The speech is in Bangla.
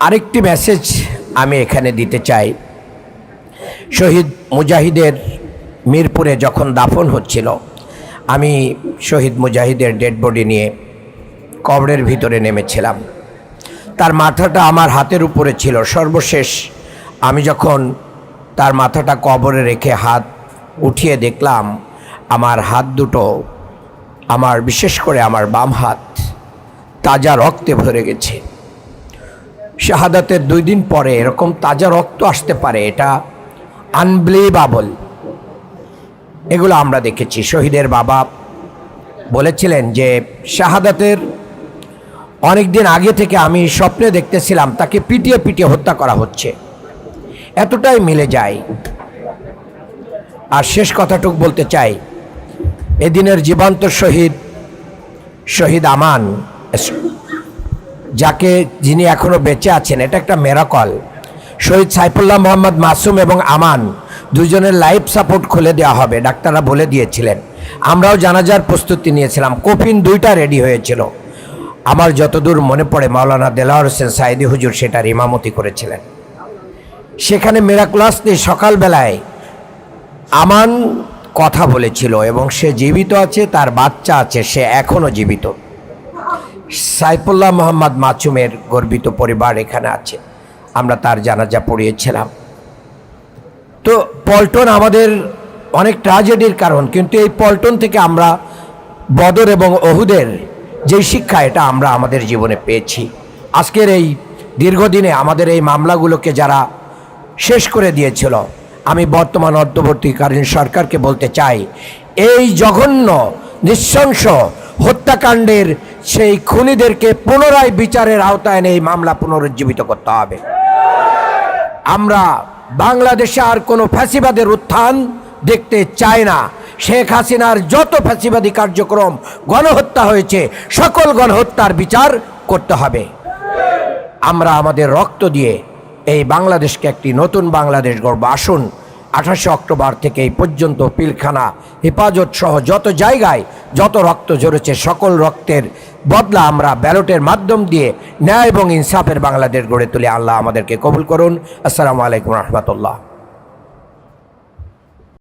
আরেকটি মেসেজ আমি এখানে দিতে চাই। শহীদ মুজাহিদের মিরপুরে যখন দাফন হচ্ছিল, আমি শহীদ মুজাহিদের ডেড বডি নিয়ে কবরের ভিতরে নেমেছিলাম। তার মাথাটা আমার হাতের উপরে ছিল। সর্বশেষ আমি যখন তার মাথাটা কবরে রেখে হাত উঠিয়ে দেখলাম, আমার হাত দুটো, আমার বিশেষ করে আমার বাম হাত তাজা রক্তে ভরে গেছে। শাহাদাতের 2 দিন পরে এরকম তাজা রক্ত আসতে পারে, এটা আনবিলিভেবল। এগুলো আমরা দেখেছি। শহীদের বাবা বলেছিলেন যে শাহাদাতের অনেক দিন আগে থেকে আমি স্বপ্নে দেখতেছিলাম তাকে পিটিয়ে পিটিয়ে হত্যা করা হচ্ছে। এতটাই মিলে যায়। আর শেষ কথাটুকু বলতে চাই, এদিনের জীবন্ত শহীদ আমান, যিনি এখনো বেঁচে আছেন, এটা একটা মেরাকল। শহীদ সাইফুল্লাহ মোহাম্মদ মাসুম এবং আমান দুজনের লাইফ সাপোর্ট খুলে দেওয়া হবে, ডাক্তাররা বলে দিয়েছিলেন। আমরাও জানাজার প্রস্তুতি নিয়েছিলাম, কফিন 2টা রেডি হয়েছিল। আমার যতদূর মনে পড়ে মাওলানা দেলাওয়ার হোসেন সাইদি হুজুর সেটার ইমামতি করেছিলেন। সেখানে মিরাকুলাসলি সকালবেলায় আমান কথা বলেছিল এবং সে জীবিত আছে, তার বাচ্চা আছে, সে এখনও জীবিত। সাইফুল্লাহ মোহাম্মদ মাসুমের গর্বিত পরিবার এখানে আছে, আমরা তার জানাজা পড়িয়েছিলাম। তো পল্টন আমাদের অনেক ট্র্যাজেডির কারণ, কিন্তু এই পল্টন থেকে আমরা বদর এবং ওহুদের যে শিক্ষা, এটা আমরা আমাদের জীবনে পেয়েছি। আজকের এই দীর্ঘদিনে আমাদের এই মামলাগুলোকে যারা শেষ করে দিয়েছিল, আমি বর্তমান অন্তর্বর্তীকালীন সরকারকে বলতে চাই, এই জঘন্য নৃশংস হত্যাকাণ্ডের সেই খুনিদেরকে পুনরায় বিচারের আওতায় এনে এই মামলা পুনরুজ্জীবিত করতে হবে। আমরা বাংলাদেশে আর কোনো ফ্যাসিবাদের উত্থান দেখতে চাই না। শেখ হাসিনার যত ফ্যাসিবাদী কার্যক্রম, গণহত্যা হয়েছে, সকল গণহত্যার বিচার করতে হবে। আমরা আমাদের রক্ত দিয়ে এই বাংলাদেশকে একটি নতুন বাংলাদেশ গড়ব। আসুন 28 অক্টোবর থেকে এই পর্যন্ত পিলখানা, হেফাজত সহ যত জায়গায় যত রক্ত ঝরেছে, সকল রক্তের বদলা আমরা ব্যালটের মাধ্যম দিয়ে ন্যায় এবং ইনসাফের বাংলাদেশ গড়ে তুলে আল্লাহ আমাদেরকে কবুল করুন। আসসালামু আলাইকুম রহমতুল্লাহ।